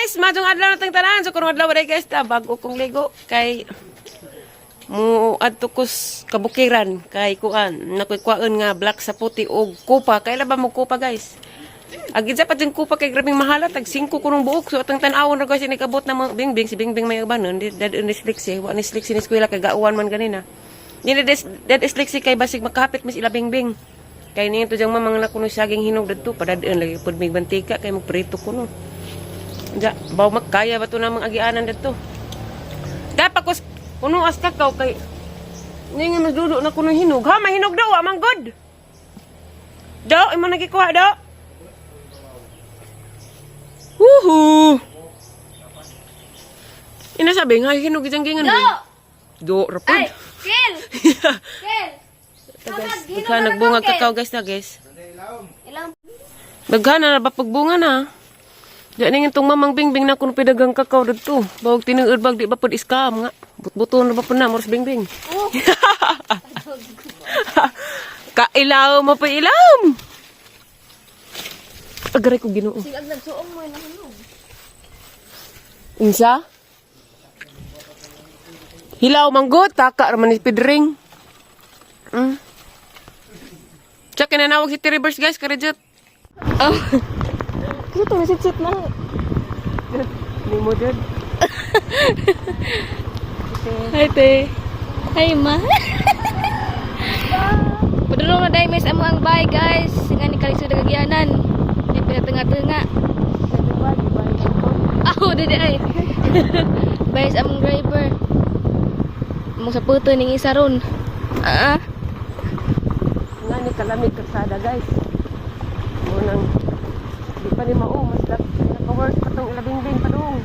guys, madong adlaw natang tanan. So karong adlaw guys, ta bago kong ligo kay mo adto kus kabukiran kay kuan. Nakukuan nga black sa puti og kupa. Kay ba mo kupa guys? Agi sa pating kupa kay grabing mahal tag 5 kunong buok. So atang tan-awon ra guys inikabot na mga bingbing si bingbing may banon. Dad dyslexia, wa ni dyslexia ni eskwela kay gauwan man ganina. Dili dad dyslexia kay basig makahapit mis ila bingbing. Kay niya ito diyang mamang na kuno saging hinog dito. Padadaan lagi po may bantika. Kay magprito kuno. Diya, bawa magkaya ba ito namang agianan dito. Dapat ko kuno as kakaw kay niya nga magdudo na kuno hinog. Ha, mahinog daw. Amang good. Do, imo nagikuha do. Woohoo! Inasabi nga hinog itang gingan. Do, rapod. Ay, kill! Kill! Daghan nagbunga kakao guys na guys. Ilang? Daghan na ba pagbunga na? Diyan ning itong mamang bingbing na kuno pidagang kakao dito. Bawag tinuod bag di ba pud scam nga. Butbuton na ba pud na moros bingbing. Oh. Kailaw mo pa ilam. Agaray ko Ginoo. Silag nagsuong mo na hinog. Unsa? Hilaw manggot taka ra man ni pidring. Check na nawag si T-Reverse guys, karejot. Oh. Kasi ito, nasit-sit na. Hindi mo dyan. Hi, te. Hi, ma. Padulong na dahil may sa ang bay, guys. Nga ni Kalisod Gagyanan. Hindi pinatanga-tanga. Ako, dede ay. Bay sa among driver. Among sa puto ning isa ron. Nga ni kalamig kasada guys. Munang di pa ni mao mas naka-work pa tong ilabing-bing pa dong.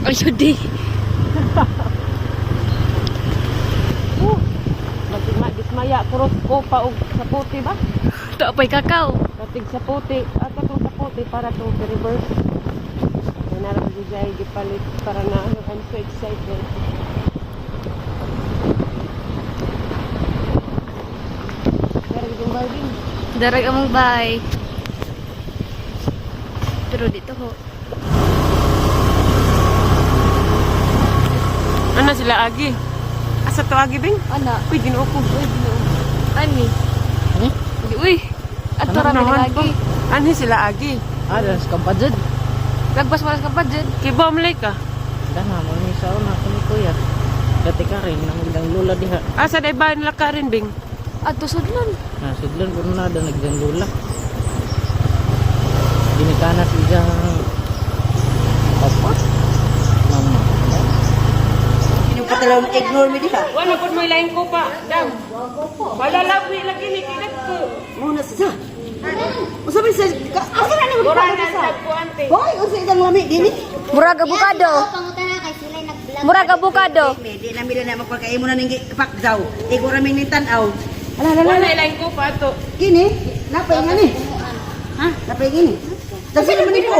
Ayudi. Dismaya kuros ko pa og sa puti ba? Ito pa'y kakao. Katig sa puti, at katong sa puti para to reverse. Kaya nalang dijay gipalit para na I'm so excited. Pero yung barbing. Darag among bay. Pero dito ho. Ano sila agi? Asa to agi bing? Ana. Uy, Ginoo ko. Uy, Ginoo. Ani. Uy. At Ano rami naman lagi. po? Ano sila agi? Ada skampajed. Lagbas malas ka pa dyan. Kiba mo ka? Dana mo ni sa una ko ni kuya. Dati ka rin nang ilang lula diha. Asa na iba nila ka rin bing? At tusudlan. Na sidlan ko na da nagdang lula. Ginikana siya papa. Mama. Yung patalaw na ignore mo diha. Wala po mo ilayin ko pa. Dam. Wala labi lagi ni kinat ko. Muna sa. Usabi sa asa na mo Mura ka na sa. sa po ante. Hoy, usa idang lami dini. Murag abukado. Murag abukado. Di na mila na magpagkain mo na ning pakdaw. Igo ra min tan-aw. Ala ala Wala ala. ilayin ko pa to. Kini, napay nga ni. Ha? Napay gini. Dagsi naman ni ko.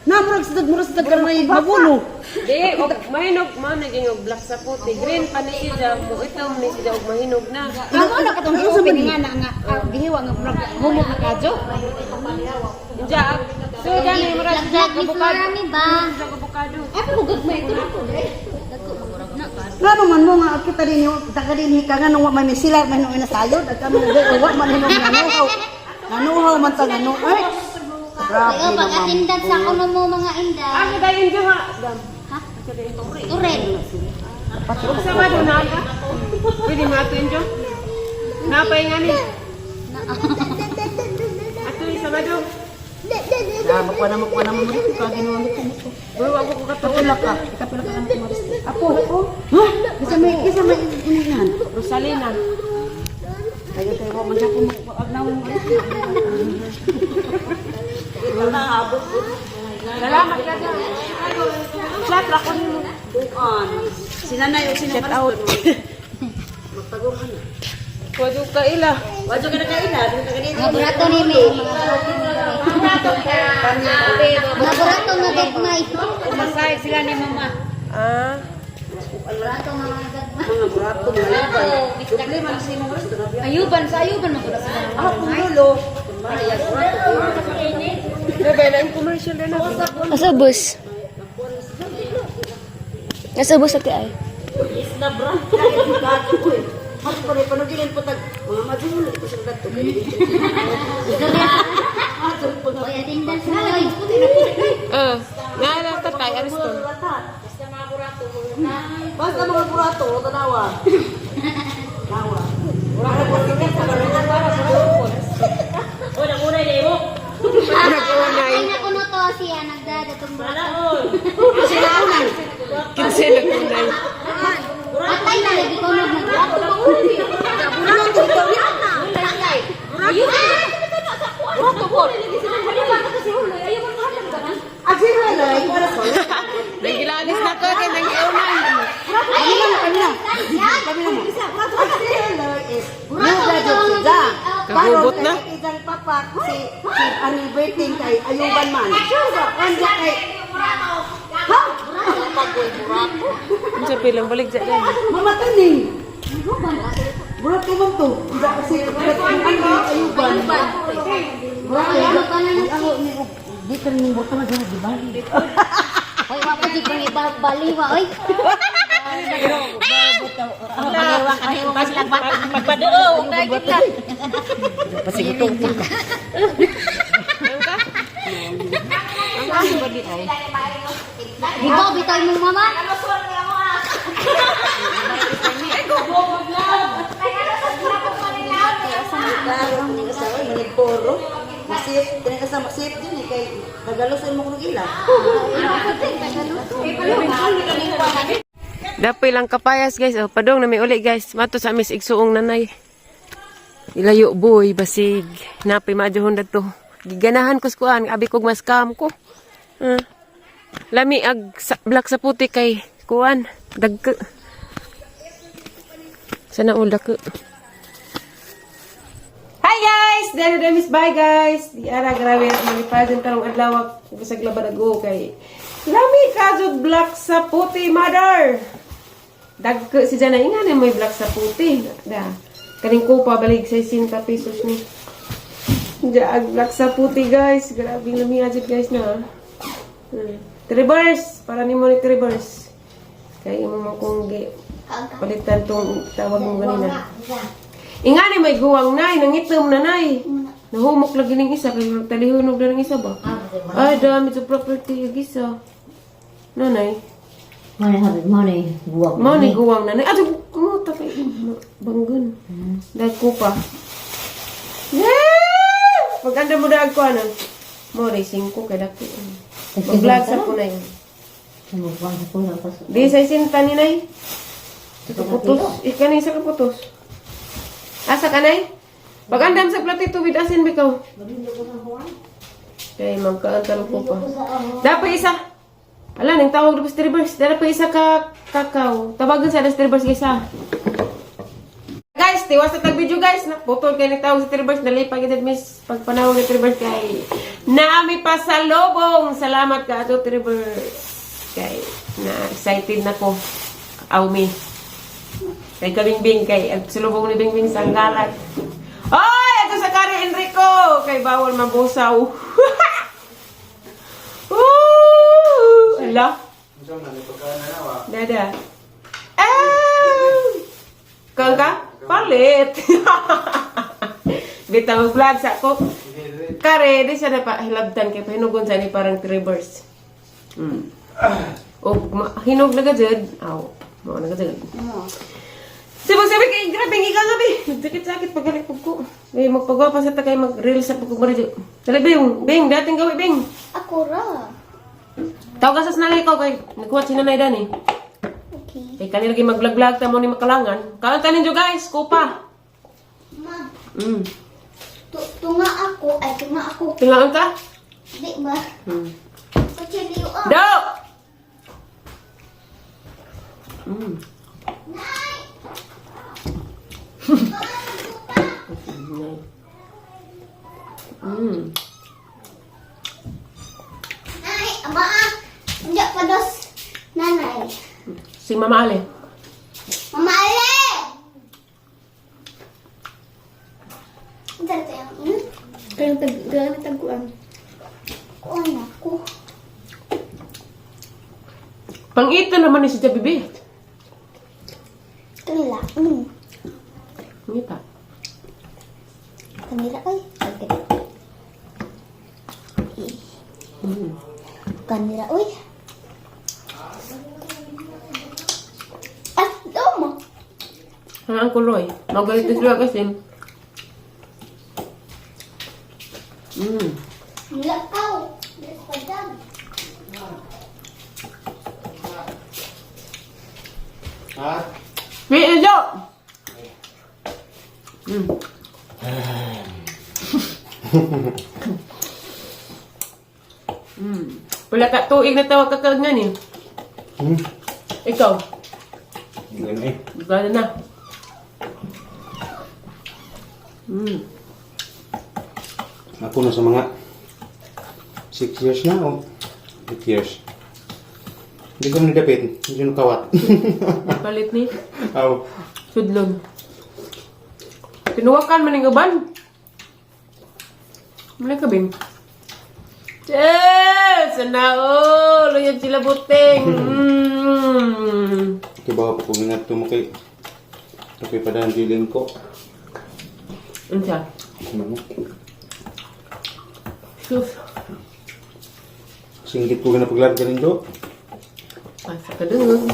Na murag sa ka may magulo. Di, og mahinog man naging og black sa puti. Green pa ni siya, mo itom ni siya og mahinog na. Amo na katong opening nga na gihiwa nga murag humog na kadyo. Diya, so gani mura sa kabukado. Sa kabukado. Ako gud may ito. Ngano man mo nga kita din yung taga din ka nga nung may misilar man nung inasayod at kami wa man hinog nanuhaw. Nanuhaw man ta ngano. Ay. Grabe Ikaw, naman. pag-atindag sa kuno mo mga inday. Ano dayon diyo ha? Dam. Ha? Turen. Og sa mado na ka? Pwede matuin diyo? Napay nga ni. Ato sa mado. Makwana mo dito ka ginawa mo. Bro, ako ko Kapila ka. Kapila ka ng tumaris. Apo. Ha? Kisa may inihan. Rosalina. Tayo mo man siya kung magpagnaw mo. Salamat ka dyan. Chat, lakon mo. Sinanay o sinanay. Magtaguran na. Wado ka ila. Wadyo ka na kaina. Mga burato ni May. Mga burato na gagmay. Masay sila ni mama. Ah. Burato mga gagmay. Mga burato na problema na sino mo. Ayuban sa ayuban mo sila. Ako lolo. Maya burato. Bebe, na yung commercial na ako. Asa bus? Asa bus ati ay? Na bra. Kato ko eh. Mas pare panugilin po tag mga madulo ko sa dato. Oy, atindan sa oy. Naalala ka tayo, Ariston. Basta mga burato, tanawa. Tanawa. Wala ko kita sa barangay para sa grupon. Oy, nakunay na mo. Ay, nakuno to siya nagdadatong burato. Kinsa nagkunay. Atay na lagi ko nag burato. Nagilalis na ko, kaya nangiunan. Kahubot na. Isang papa si ang birthday kay Ayuban man. Anja kay Ang sa pilang balik dyan. Mama Taning. Burat ko man to. Hindi kasi Ayuban. Burat ko ako ni di pa rin mo tama sa di ba? Oy, wa pa di ko ibali wa oy. Di ba bitaw mo mama? Maniporo. Masip, kinakasama sip din eh kay nagalusin mo kung ila. Dapay lang kapayas guys. Oh, padong na may uli guys. Mato sa amis igsuong nanay. Ilayo boy, basig. Napay madyohon na to. Giganahan ko skuan. Abi kog mas kam ko. Lami ag black sa puti kay kuan. Dagke. Sana ula ko. Hi guys! Dahil na miss bye guys! Di ara grabe at manipadan tarong adlaw ko sa glaban ago kay lami kajud black sa puti mother. Dagke si Jana ingani may black sa puti. Da. Kaning ko pa balig 60 pesos ni. Diag black sa puti guys. Grabe lami ajud guys na. Reverse para ni mo ni reverse. Kay imo man kung palitan tong tawag mo ganina. Ingani may guwang nay, nangitom na nay. Nahumok lagi ng isa, kaya talihunog na ng isa ba? Ay, dami sa property yung isa. Nanay. Money, guwang. Money guwang nanay. Ato, kumuta kay banggan. Dahil ko pa. Yeah! Pag-anda mo daag ko, ano? Mo, racing ko, kaya dako. Mag-vlog sa po na yun. Di sa isinta ni nay. Ito putos. Ikanay sa kaputos. Asa ka nay? Pag-andam sa platito with asin bikaw. Okay, magkaantalo ko pa. Dapat isa. Ala, nang tawag dito sa reverse. Dapat isa ka kakao. Tawagan sa reverse isa. Guys, tiwas sa tag-video guys. Putol kayo nagtawag sa reverse. Dali pag miss pagpanawag sa reverse kay Naami pa sa lobong. Salamat ka ato reverse. Kay na excited na ko. Aumi. Kay Kabingbing, kay sulubong ni Bingbing sa galat. Oy! Ito sa Kari Enrico! Kay bawal mabusaw. Ala? Dada. Kang ka? Palit! Bitaw vlog sa ko. Kare, di siya na pa hilabtan kay pahinugon sa ni parang reverse. O, hinog na gajud. Aw, mo na gajud. Sabi kay grabe nga gabi. Nagdikit-sakit pagalit ko. Eh magpagwapa sa takay mag-reel sa pagkumaradyo. Dali Bing, dating gawi Bing. Ako ra. Tawag ka sa nanay ko kay nagkuha si nanay Dani. Okay. Kay kanila lagi mag-vlog ta mo ni makalangan. Kalantanin nyo guys, kupa. Ma, Mm. tunga ako. Tingaan ka? Di ba? Kuchiliw ah. Do! Mm. Ay, ama. Hindi pa dos. Nanay. Si Mama Ale. Mama Ale! Dito yung Kaya tagkuan. kuwan ako. Pang-ito naman ni si Jabibi. Kanila. Ngita. Kanila ay. Okay. Kanila uy. At domo. Ang Uncle Roy. Magalit na sila kasi. Nilakaw. Yes, padam. Wait, Ejo! Wala ka tuig na tawag ka kagnan eh. Ikaw, Ganun eh. gano'n na. Ako na sa mga 6 years na o 8 years. Hindi ko nagdapit. Hindi ko nakawat. Palit ni Aw. Sudlon. Pinuwakan man yung uban. Mula ka, Bim? Yes! Sana all! Luyad sila buting. Kibawa po kung ingat mo kay tapi pada dilin ko. Ano siya? Ano? Sus. Singgit ko na paglarga rin do. Asa ka doon.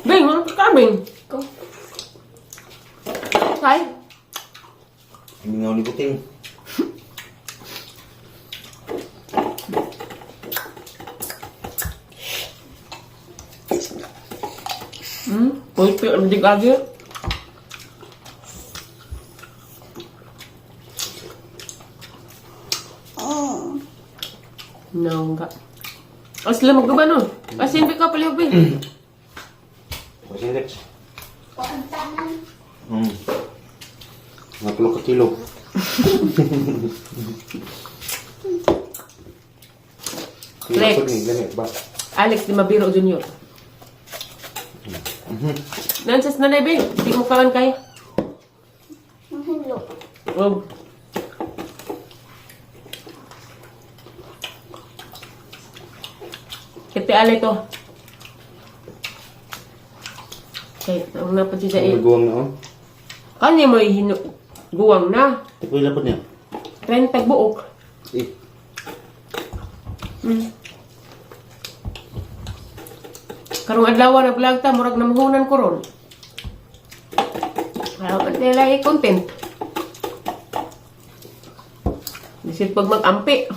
Bing, ano ka Bing? Kay? Mingaw ni puting. Pwede ang digagyo. No, enggak. Asla magduba no. Asin ka pala Bing. Kasi Rex. Kuantanan. Mga 10 ka kilo. Rex. Lamit ba? Alex Di Mabiro Jr. Nansas na Bing. Di mo kawan kay. Mahilo. Oh. Kiti ale to. Okay, ang napad siya eh. Magguwang na o. Kanya mo guwang na. Tapoy lapot niya. 30 buok. Eh. Karong adlaw na vlog ta, murag namuhunan ko ron. Kaya nila i-content. Bisit pag mag-ampi.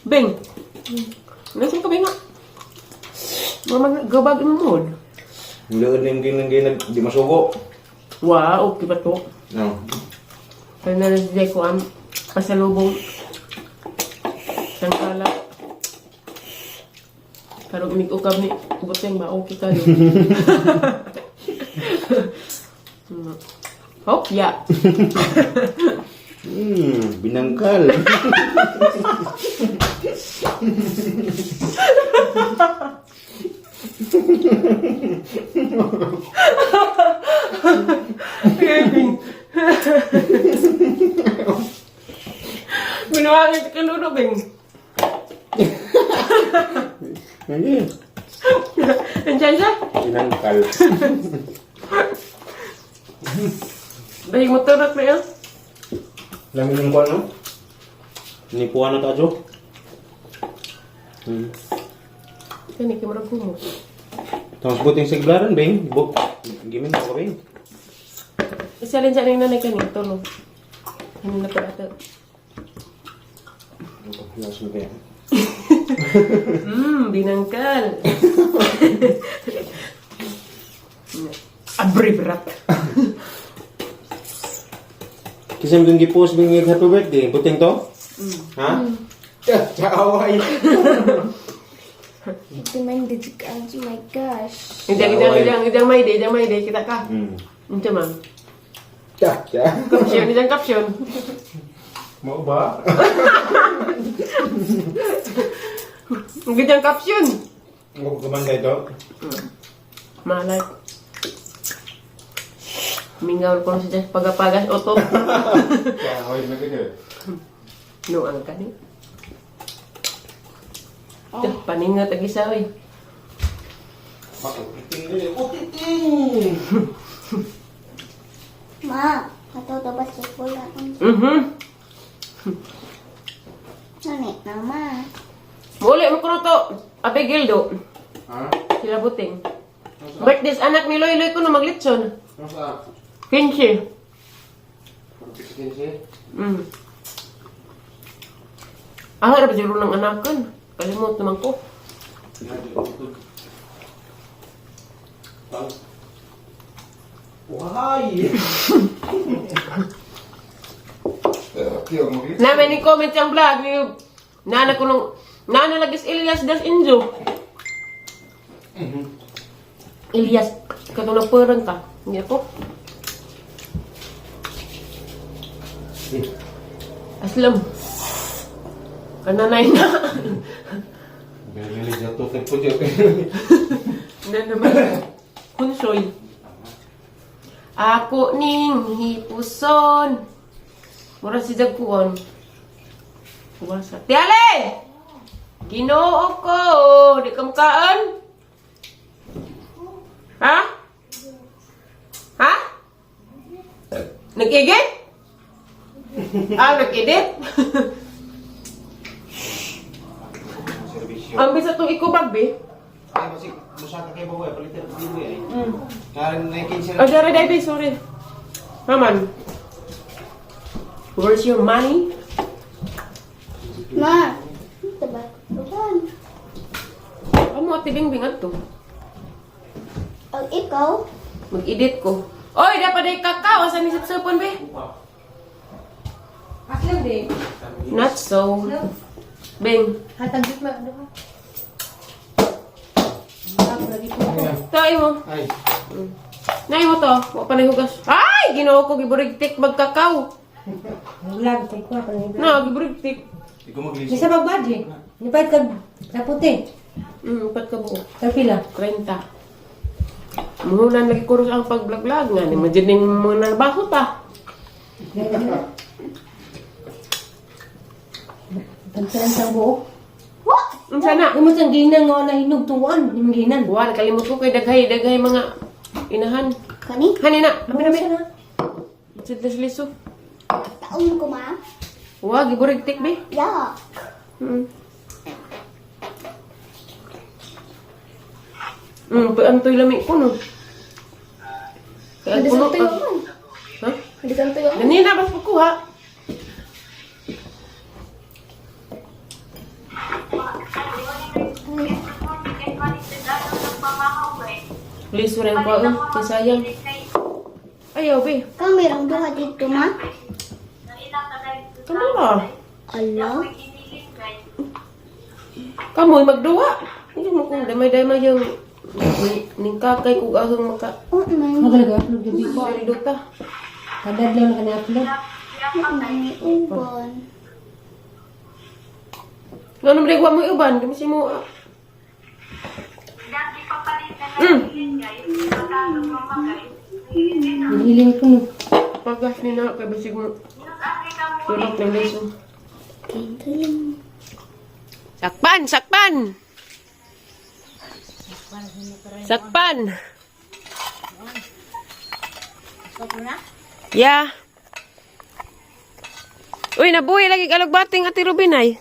Bing. Nasaan ka, Bing? Gabag mo mood. Lood na yung ginang di masugo. Wow, okay ba to? No. Kaya na nasiday ko ang pasalubong. Sangkala. Karong inig-ukab ni Buteng ba? Okay ka yun. Hop, ya. Binangkal. Binawangit ka luno, Bing. Hindi. Andiyan siya? Binangkal. Dahil mo turot na yun. Lamin yung kuwan, no? Nipuan na tayo. Kani, kimarag mo. Tapos buting siglaran, Bing. Gimin ako, Bing. Isa rin siya na yung nanay kanin, tulog. Ano na pa ata? Lakas mo kaya. Binangkal. Abribrat. Kasi mo gipost Bing happy birthday. Buting to? Ha? Tsaway. Recommended ka. Oh my gosh. Idang may day, kita ka. Ito man. Caption, idang caption. Mau ba? Idang caption. Mau kemana itu? Malay. Mingaw ko siya pagapagas otot. Ya, hoy na kayo. No, ang kani. Paninga tag-isa, oy. Ma, katuto basketball na ang nanit na ma. Muli mo kuno to. Abigail do. Ha? Sila buting. Birthdays anak ni Loy Loy ko na maglitson. Masa? 15. Pikirin sih. Ah, harap juro ng anakan. Kalimot naman ko. Why? Namin ni comment yung vlog ni nana ko nung nana lagis Elias das Injo. Elias katulog perang ka. Hindi ako. Aslam. Kananay na. Beli jatuh ke pojok. Hindi naman. Kunsoy. Ako ning hipuson. Mura si Jagkuon. Kumasa. Tiale! Ginoo ko. Di ka makaan? Ha? Ha? Nag-igit? Nag-edit? Servisyo. Ang bisa itong ikubag, be? Ay, masih musaka kayo ba boy? Palitan ko din eh. Karen naikin sila. Oh, sorry, David, sorry. Maman. Where's your money? Ma, ito ba? Tukan. Ano mo tibing-bing ato? Ang ikaw, Mag-edit ko. Oy, dapat ay kakao. Asan ni sapsapon, be? Aslam din. Not so. Bing. Hatagit ma do. Tayo mo. Ay. Nay mo to. Wa pa nahugas. Ay! Ginoo ko giburigtik magkakaw. Vlog kay ko pa ni. Na, giburigtik. Ikaw maglinis. Ni sa bagbaji. Ni pait kag sa puti. Upat ka buo. Kapila. 30. Muhunan lagi kurus ang pag-vlog-vlog nga. Ni majining mo na baho ta. Tantan sa buo. Ang sana. Imo sang ginang nga na hinog tuwan, imong ginan. Buwan, kalimut ko kay daghay mga inahan. kani, Hanina, Ano labi na? Sitas liso. taon ko ma. Wa, giburigtik be. Ya, Antoy lami ko no. Kaya Hindi puno sa tuyo ka. man. Ha? Hindi ka tuyo. Ganina, bas pagkuha. Liso rin ko, sayang. Ayaw, be. kang merong duha dito ma. Kamu lah. Ala, Kamu magduwa. Hindi mo kung damay-damay yung ningkakay kung ahong maka. man, Magalag upload gabi ko. Sarido ta. Kadad lang ka na-upload. man ni ubon. Nga naman regwa mo iuban. Kami si mo. Hiling ko no. Pagas ni na kay basig mo. Tulog ng liso. Sakpan! Sakpan! Sakpan! Yeah. Uy, nabuhi lagi kalagbating ati Rubinay.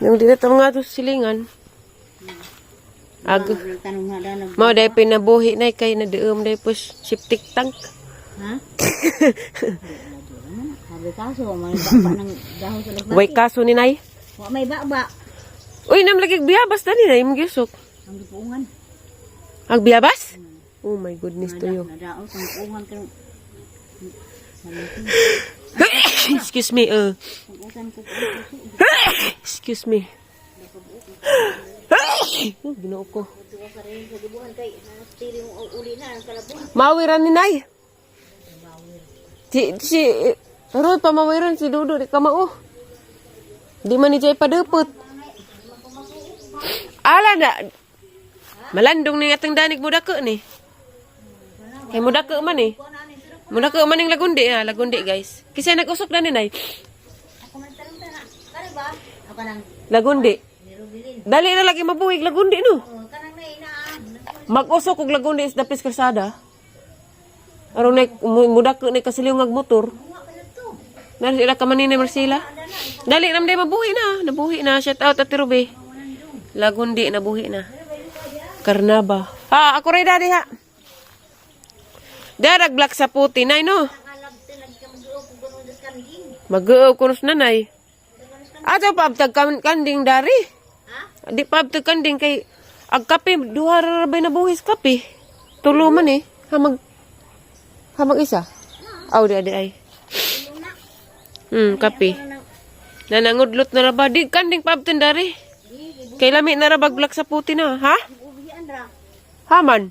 Yung dito nga to silingan. Mau dahil pinabuhi na kay na dium dahil po septic tank. Ha? Sabi kaso, may baba ng dahon sa lagbati. Way kaso ni Nay. Wa may baba. Uy, namlagig biyabas na ni Nay. Magyusok. Ang gipuungan. Ag biyabas? Oh my goodness to you. Nadaon sa gipuungan. Excuse me, Excuse me. Ginoo ko. Mawiran ni Nay. Si Rod pa mawiran si Dudu di kamao. Di man ni Jay padepot. Ala na. Malandong ni atang danig mudake ni. Kay mudake man ni. Mudake man ning lagundi lagundi guys. Kisay nag-usok na ni Nay. Lagundi. Dali na lagi mabuhig lagundi no. Mag-usok og lagundi is dapis kalsada. Aron na mudake ni kasiliw ngag motor. Nari sila ka manini Marcela. Dali ram day mabuhi na. Nabuhi na. Shout out Ate Ruby. Lagundi nabuhi na. Karnaba. Ha, ako rin daddy ha. Darag black sa puti nay no. Mag-uog kunos nanay. Ato pa abtag kanding dari. Di pa abtag kanding kay ag kape duha ra bay nabuhis kape. Tulo man eh. Hamag isa. Aw di ay. Kape. Nanangudlot na ra ba di kanding pa abtag dari. Kay lami na ra bag black sa puti na, ha? Haman.